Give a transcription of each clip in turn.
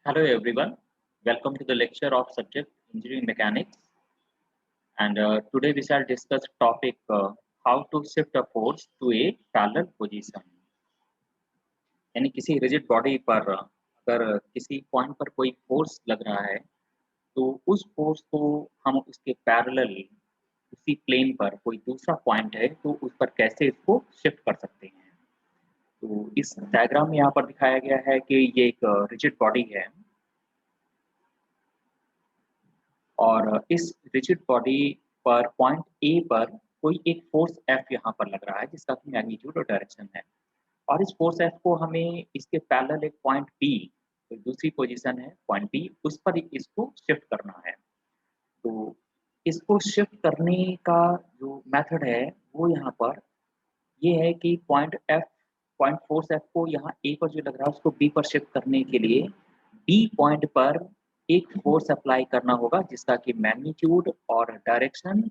Hello everyone, welcome to the lecture of subject engineering mechanics and today we shall discuss topic how to shift a force to a parallel position। यानी किसी rigid body पर अगर किसी point पर कोई force लग रहा है तो उस फोर्स को हम उसके पैरेलल उसी प्लेन पर कोई दूसरा पॉइंट है तो उस पर कैसे इसको शिफ्ट कर सकते हैं। तो इस डायग्राम में यहाँ पर दिखाया गया है कि ये एक रिजिड बॉडी है और इस रिजिड बॉडी पर पॉइंट ए पर कोई एक फोर्स एफ यहाँ पर लग रहा है जिसका कि मैग्नीट्यूड और डायरेक्शन है और इस फोर्स एफ को हमें इसके पैरेलल एक पॉइंट बी, तो दूसरी पोजीशन है पॉइंट बी, उस पर इसको शिफ्ट करना है। तो इसको शिफ्ट करने का जो मेथड है वो यहाँ पर ये है कि पॉइंट फोर्स एफ को यहाँ ए पर जो लग रहा है उसको बी पर शिफ्ट करने के लिए बी पॉइंट पर एक फोर्स अप्लाई करना होगा जिसका कि मैग्नीट्यूड और डायरेक्शन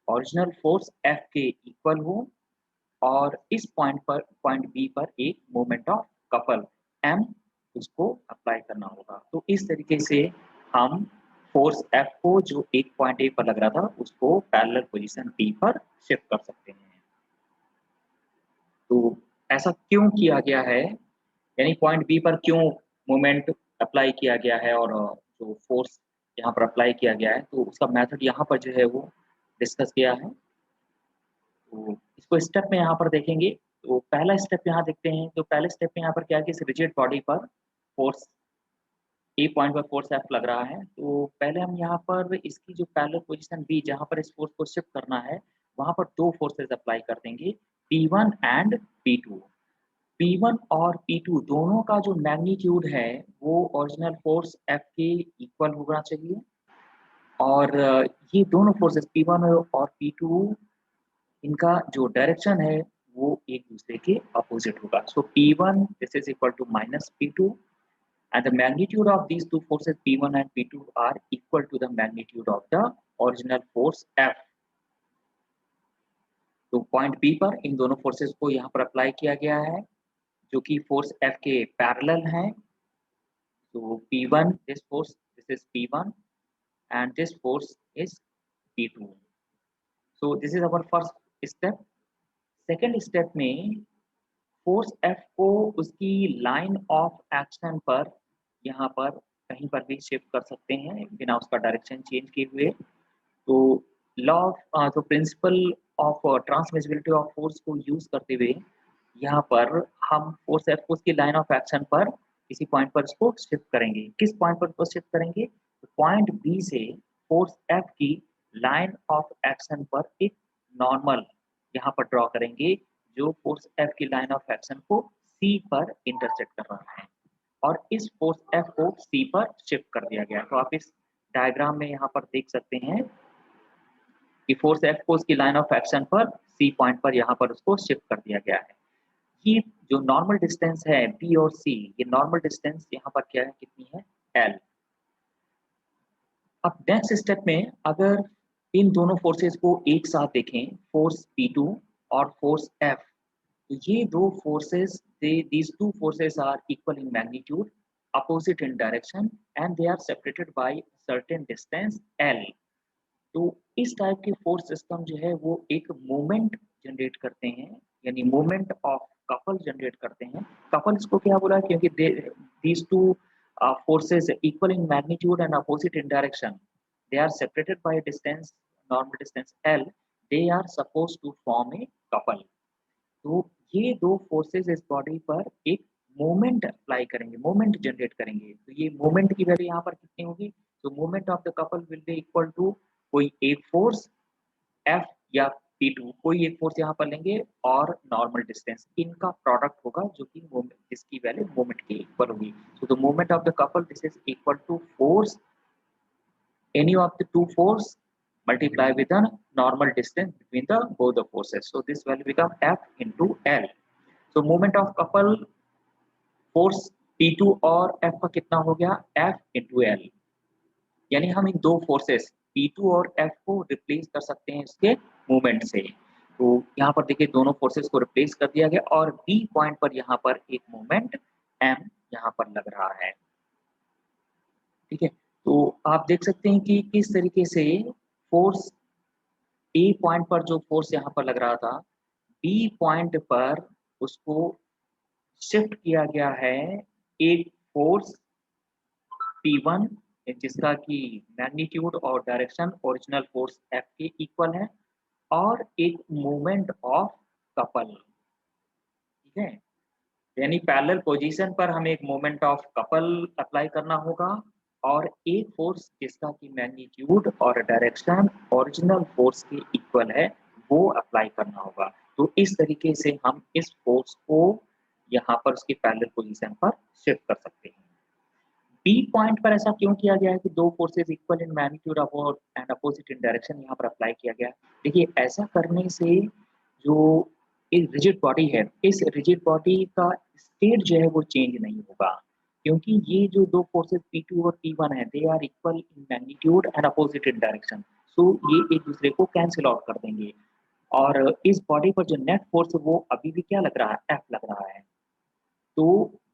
ओरिजिनल फोर्स एफ के इक्वल हो और इस पॉइंट बी पर एक मोमेंट ऑफ कपल एम उसको अप्लाई करना होगा। तो इस तरीके से हम फोर्स एफ को जो एक पॉइंट ए पर लग रहा था उसको पैरेलल पोजीशन बी पर शिफ्ट कर सकते हैं। तो ऐसा क्यों किया गया है, यानी पॉइंट बी पर क्यों मोमेंट अप्लाई किया गया है और जो फोर्स यहाँ पर अप्लाई किया गया है तो उसका मेथड यहाँ पर जो है वो डिस्कस किया है। तो इसको स्टेप में यहाँ पर देखेंगे। तो पहला स्टेप यहाँ देखते हैं। तो पहले स्टेप में यहाँ पर क्या है कि इस रिजिड बॉडी पर फोर्स ए पॉइंट पर फोर्स एफ लग रहा है। तो पहले हम यहाँ पर इसकी जो पैरेलल पोजीशन बी जहाँ पर इस फोर्स को शिफ्ट करना है वहाँ पर दो फोर्सेस अप्लाई कर देंगे, P1 एंड P2। P1 और P2 दोनों का जो मैग्नीट्यूड है वो ओरिजिनल फोर्स F के इक्वल होना चाहिए और ये दोनों फोर्सेस P1 और P2 इनका जो डायरेक्शन है वो एक दूसरे के अपोजिट होगा। So P1 this is equal to minus P2 and the magnitude of these two forces P1 and P2 are equal to the magnitude of the original force F। तो point B पर इन दोनों forces को यहाँ पर apply किया गया है जो कि फोर्स F के पैरेलल है। तो P1 this is P1 and this force is P2। so this is our first step। Second step में फोर्स एफ को उसकी लाइन ऑफ एक्शन पर यहाँ पर कहीं पर भी शिफ्ट कर सकते हैं बिना उसका डायरेक्शन चेंज किए हुए। तो लॉ ऑफ तो principle of transmissibility of force को यूज करते हुए यहाँ पर हम फोर्स एफ को उसकी लाइन ऑफ एक्शन पर किसी पॉइंट पर इसको शिफ्ट करेंगे। किस पॉइंट पर उसको शिफ्ट करेंगे? तो पॉइंट बी से फोर्स एफ की लाइन ऑफ एक्शन पर एक नॉर्मल यहाँ पर ड्रॉ करेंगे जो फोर्स एफ की लाइन ऑफ एक्शन को सी पर इंटरसेक्ट कर रहा है और इस फोर्स एफ को सी पर शिफ्ट कर दिया गया है। तो आप इस डायग्राम में यहाँ पर देख सकते हैं कि फोर्स एफ को उसकी लाइन ऑफ एक्शन पर सी पॉइंट पर यहाँ पर उसको शिफ्ट कर दिया गया है। ये जो नॉर्मल डिस्टेंस है बी और सी, ये नॉर्मल डिस्टेंस यहाँ पर क्या है, कितनी है, एल। अब नेक्स्ट स्टेप में अगर इन दोनों फोर्सेस को एक साथ देखें, फोर्स P2 और फोर्स F, तो ये दो forces these two forces are equal in magnitude, opposite in direction and they are separated by certain distance L। तो इस टाइप के फोर्स सिस्टम जो है वो एक मोमेंट जनरेट करते हैं, यानी मोमेंट ऑफ कपल जनरेट करते हैं। कपल इसको क्या बोला है, क्योंकि these two forces equal in magnitude and opposite in direction, they are separated by a distance, normal distance L, they are supposed to form a couple। तो ये दो फोर्सेस इस बॉडी पर एक मोमेंट अप्लाई करेंगे, मोमेंट जनरेट करेंगे। तो ये मोमेंट की वैल्यू यहाँ पर कितनी होगी? तो moment of the couple will be equal to कोई एक फोर्स F या P2, कोई एक फोर्स यहाँ पर लेंगे और नॉर्मल डिस्टेंस, इनका प्रोडक्ट होगा जो कि मोमेंट, जिसकी वैल्यू मोमेंट के इक्वल होगी। So the moment of the couple this is equal to force any of the two force multiply with the normal distance between the both the forces, so this value become F into L। so moment of couple force P2 और F का कितना हो गया, F into L। यानी हम इन दो forces P2 और F को रिप्लेस कर सकते हैं इसके मूवमेंट से। तो यहाँ पर देखिए दोनों फोर्सेस को रिप्लेस कर दिया गया और B पॉइंट पर यहाँ पर एक मूवमेंट M यहाँ पर लग रहा है। ठीक है। तो आप देख सकते हैं कि किस तरीके से फोर्स ए पॉइंट पर जो फोर्स यहाँ पर लग रहा था, बी पॉइंट पर उसको शिफ्ट किया गया है एक फोर्स P1, जिसका कि मैग्नीट्यूड और डायरेक्शन ओरिजिनल फोर्स F के इक्वल है, और एक मोमेंट ऑफ कपल। ठीक है, यानी पैरेलल पोजीशन पर हमें एक मोमेंट ऑफ कपल अप्लाई करना होगा, और एक फोर्स जिसका कि मैग्नीट्यूड और डायरेक्शन ओरिजिनल फोर्स के इक्वल है, वो अप्लाई करना होगा। तो इस तरीके से हम इस फोर्स को यहाँ पर उसकी पैरेलल पोजीशन पर शिफ्ट कर सकते हैं। बी पॉइंट पर ऐसा क्यों किया गया है कि दो forces equal in magnitude and opposite in direction यहाँ पर अप्लाई किया गया है? देखिए, ऐसा करने से जो एक रिजिड बॉडी है, इस रिजिड बॉडी का स्टेट जो है वो चेंज नहीं होगा, क्योंकि ये जो दो फोर्सेस P2 और P1 है, they are equal in magnitude and opposite in direction. So ये एक दूसरे को कैंसिल आउट कर देंगे, और इस बॉडी पर जो नेट फोर्स है वो अभी भी क्या लग रहा है, F लग रहा है। तो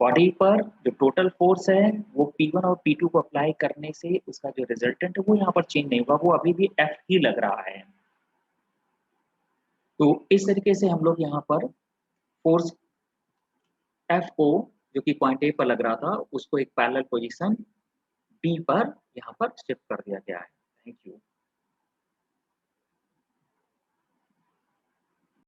बॉडी पर जो टोटल फोर्स है वो P1 और P2 को अप्लाई करने से उसका जो रिजल्टेंट है वो यहाँ पर चेंज नहीं होगा, वो अभी भी F ही लग रहा है। तो इस तरीके से हम लोग यहाँ पर फोर्स F को, जो कि पॉइंट ए पर लग रहा था, उसको एक पैरेलल पोजीशन B पर यहाँ पर शिफ्ट कर दिया गया है। Thank you.